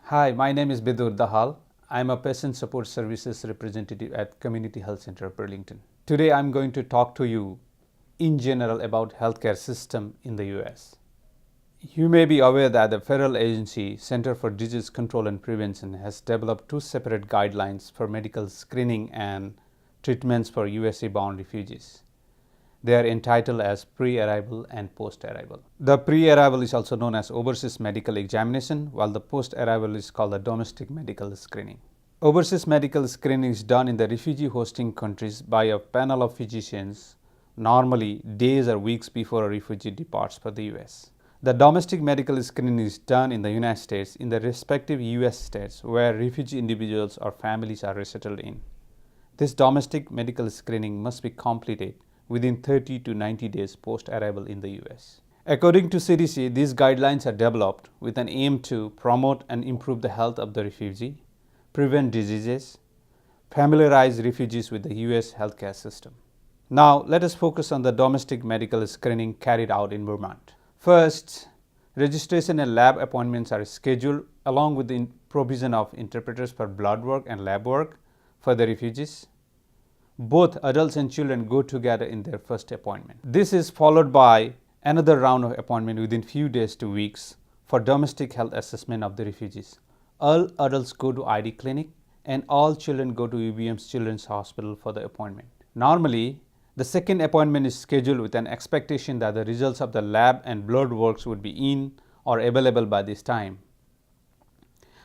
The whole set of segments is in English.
Hi, my name is Bidur Dahal. I am a patient support services representative at Community Health Center, Burlington. Today I am going to talk to you in general about healthcare system in the US. You may be aware that the federal agency Center for Disease Control and Prevention has developed two separate guidelines for medical screening and treatments for USA-bound refugees. They are entitled as pre-arrival and post-arrival. The pre-arrival is also known as overseas medical examination, while the post-arrival is called the domestic medical screening. Overseas medical screening is done in the refugee hosting countries by a panel of physicians, normally days or weeks before a refugee departs for the US. The domestic medical screening is done in the United States in the respective US states where refugee individuals or families are resettled in. This domestic medical screening must be completed within 30 to 90 days post-arrival in the US. According to CDC, these guidelines are developed with an aim to promote and improve the health of the refugee, prevent diseases, familiarize refugees with the US healthcare system. Now, let us focus on the domestic medical screening carried out in Vermont. First, registration and lab appointments are scheduled along with the provision of interpreters for blood work and lab work for the refugees. Both adults and children go together in their first appointment. This is followed by another round of appointment within few days to weeks for domestic health assessment of the refugees. All adults go to ID clinic and all children go to UVM's Children's Hospital for the appointment. Normally, the second appointment is scheduled with an expectation that the results of the lab and blood works would be in or available by this time.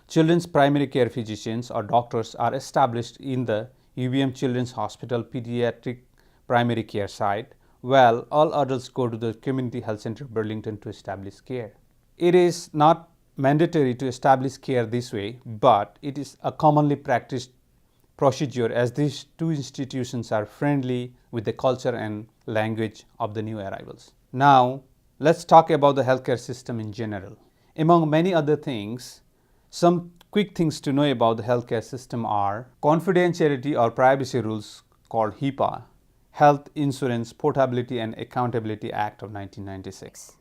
Children's primary care physicians or doctors are established in the UVM Children's Hospital Pediatric Primary Care site, while all adults go to the Community Health Center Burlington to establish care. It is not mandatory to establish care this way, but it is a commonly practiced procedure as these two institutions are friendly with the culture and language of the new arrivals. Now, let's talk about the healthcare system in general. Among many other things, some quick things to know about the healthcare system are confidentiality or privacy rules called HIPAA, Health Insurance Portability and Accountability Act of 1996.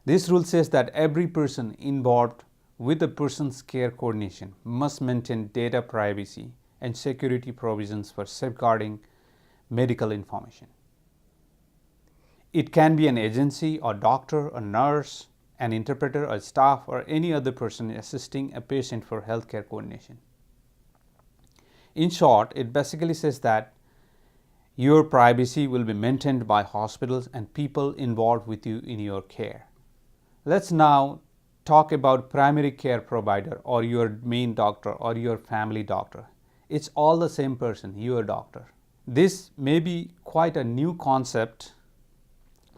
This rule says that every person involved with a person's care coordination must maintain data privacy and security provisions for safeguarding medical information. It can be an agency, a doctor, a nurse, an interpreter, a staff, or any other person assisting a patient for healthcare coordination. In short, it basically says that your privacy will be maintained by hospitals and people involved with you in your care. Let's now talk about primary care provider or your main doctor or your family doctor. It's all the same person, your doctor. This may be quite a new concept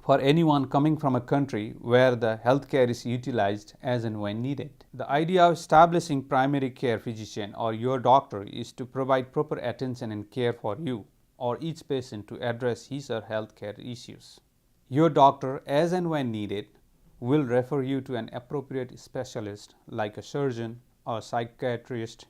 for anyone coming from a country where the healthcare is utilized as and when needed. The idea of establishing primary care physician or your doctor is to provide proper attention and care for you or each patient to address his or healthcare issues. Your doctor, as and when needed, will refer you to an appropriate specialist like a surgeon, a psychiatrist,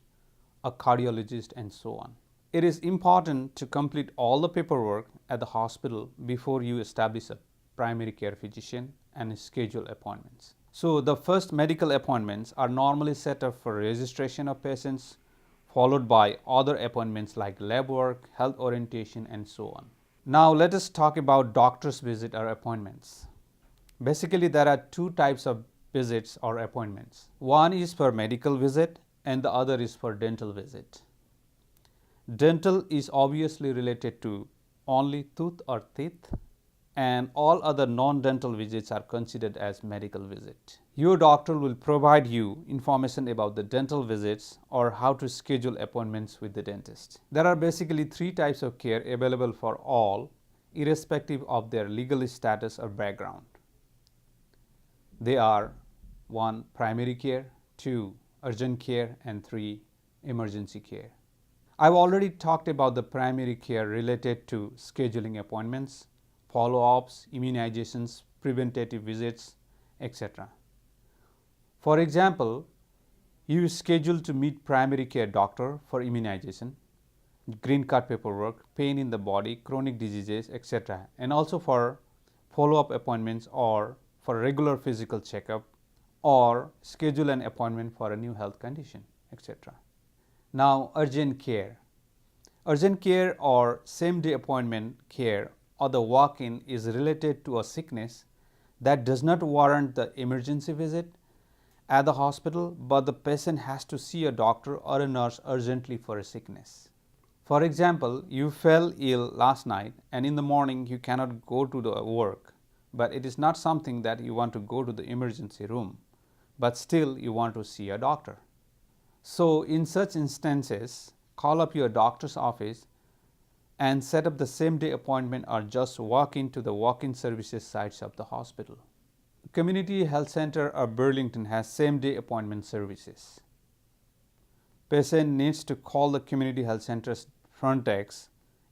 a cardiologist, and so on. It is important to complete all the paperwork at the hospital before you establish a primary care physician and schedule appointments. So the first medical appointments are normally set up for registration of patients, followed by other appointments like lab work, health orientation, and so on. Now let us talk about doctor's visit or appointments. Basically, there are two types of visits or appointments. One is for medical visit and the other is for dental visit. Dental is obviously related to only tooth or teeth, and all other non-dental visits are considered as medical visit. Your doctor will provide you information about the dental visits or how to schedule appointments with the dentist. There are basically three types of care available for all, irrespective of their legal status or background. They are 1. Primary care, 2. Urgent care, and 3. Emergency care. I've already talked about the primary care related to scheduling appointments, follow-ups, immunizations, preventative visits, etc. For example, you schedule to meet primary care doctor for immunization, green card paperwork, pain in the body, chronic diseases, etc. and also for follow-up appointments or for regular physical checkup, or schedule an appointment for a new health condition, etc. Now, urgent care. Urgent care or same-day appointment care or the walk-in is related to a sickness that does not warrant the emergency visit at the hospital, but the patient has to see a doctor or a nurse urgently for a sickness. For example, you fell ill last night and in the morning you cannot go to the work, but it is not something that you want to go to the emergency room, but still you want to see a doctor. So in such instances, call up your doctor's office and set up the same day appointment or just walk into the walk-in services sites of the hospital. Community Health Center of Burlington has same day appointment services. Patient needs to call the Community Health Center's front desk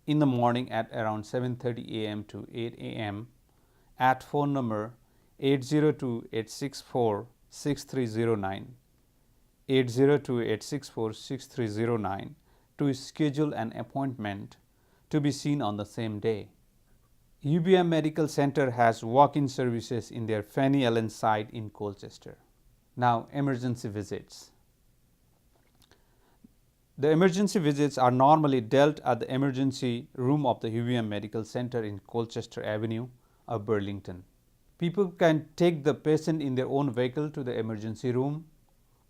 in the morning at around 7:30 a.m. to 8 a.m. at phone number 802-864-6309, 802-864-6309 to schedule an appointment to be seen on the same day. UVM Medical Center has walk-in services in their Fanny Allen site in Colchester. Now, emergency visits. The emergency visits are normally dealt at the emergency room of the UVM Medical Center in Colchester Avenue of Burlington. People can take the patient in their own vehicle to the emergency room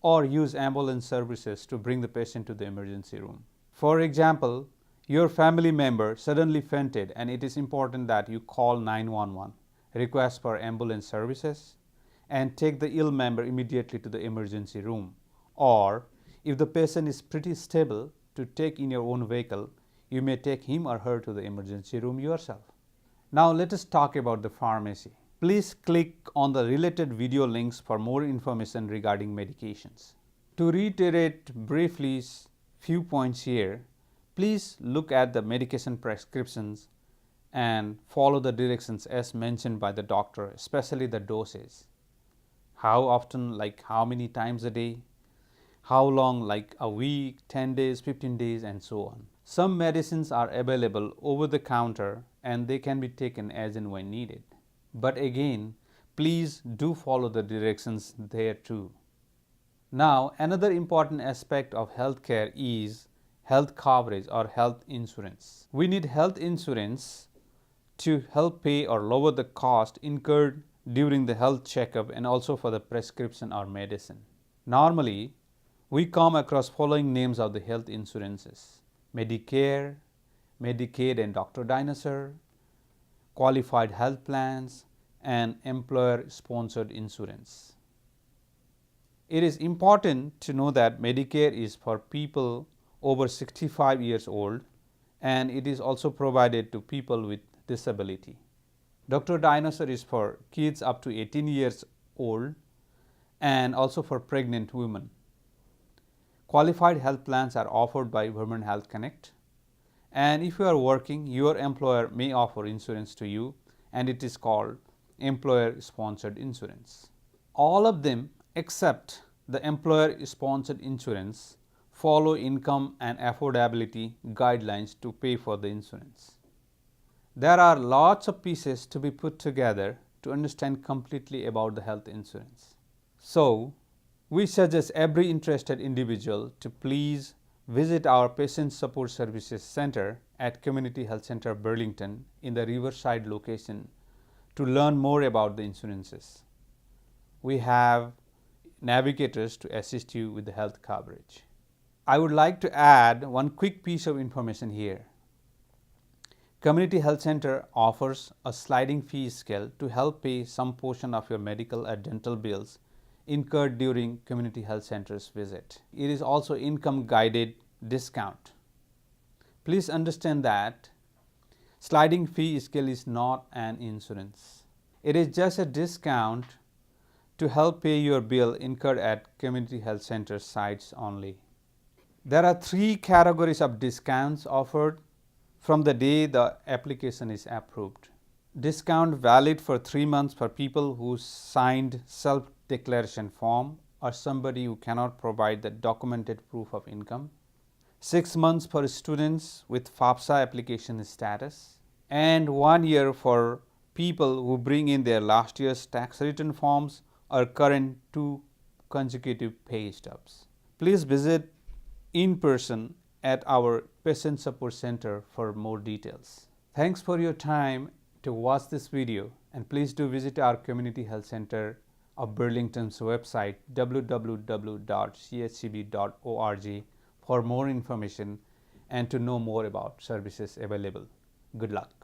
or use ambulance services to bring the patient to the emergency room. For example, your family member suddenly fainted and it is important that you call 911, request for ambulance services, and take the ill member immediately to the emergency room. Or, if the patient is pretty stable to take in your own vehicle, you may take him or her to the emergency room yourself. Now let us talk about the pharmacy. Please click on the related video links for more information regarding medications. To reiterate briefly few points here, please look at the medication prescriptions and follow the directions as mentioned by the doctor, especially the doses. How often, like how many times a day, how long, like a week, 10 days, 15 days, and so on. Some medicines are available over the counter and they can be taken as and when needed. But again, please do follow the directions there too. Now, another important aspect of healthcare is health coverage or health insurance. We need health insurance to help pay or lower the cost incurred during the health checkup and also for the prescription or medicine. Normally, we come across following names of the health insurances: Medicare, Medicaid and Dr. Dinosaur, qualified health plans, and employer-sponsored insurance. It is important to know that Medicare is for people over 65 years old and it is also provided to people with disability. Dr. Dinosaur is for kids up to 18 years old and also for pregnant women. Qualified health plans are offered by Vermont Health Connect, and if you are working, your employer may offer insurance to you and it is called employer-sponsored insurance. All of them except the employer-sponsored insurance follow income and affordability guidelines to pay for the insurance. There are lots of pieces to be put together to understand completely about the health insurance. So, we suggest every interested individual to please visit our Patient Support Services Center at Community Health Center Burlington in the Riverside location to learn more about the insurances. We have navigators to assist you with the health coverage. I would like to add one quick piece of information here. Community Health Center offers a sliding fee scale to help pay some portion of your medical or dental bills incurred during Community Health Center's visit. It is also income guided discount. Please understand that sliding fee scale is not an insurance. It is just a discount to help pay your bill incurred at Community Health Center sites only. There are 3 categories of discounts offered from the day the application is approved. Discount valid for 3 months for people who signed self-declaration form or somebody who cannot provide the documented proof of income. 6 months for students with FAFSA application status, and 1 year for people who bring in their last year's tax return forms or current 2 consecutive pay stubs. Please visit in person at our Patient Support Center for more details. Thanks for your time to watch this video, and please do visit our Community Health Center of Burlington's website www.chcb.org for more information and to know more about services available. Good luck.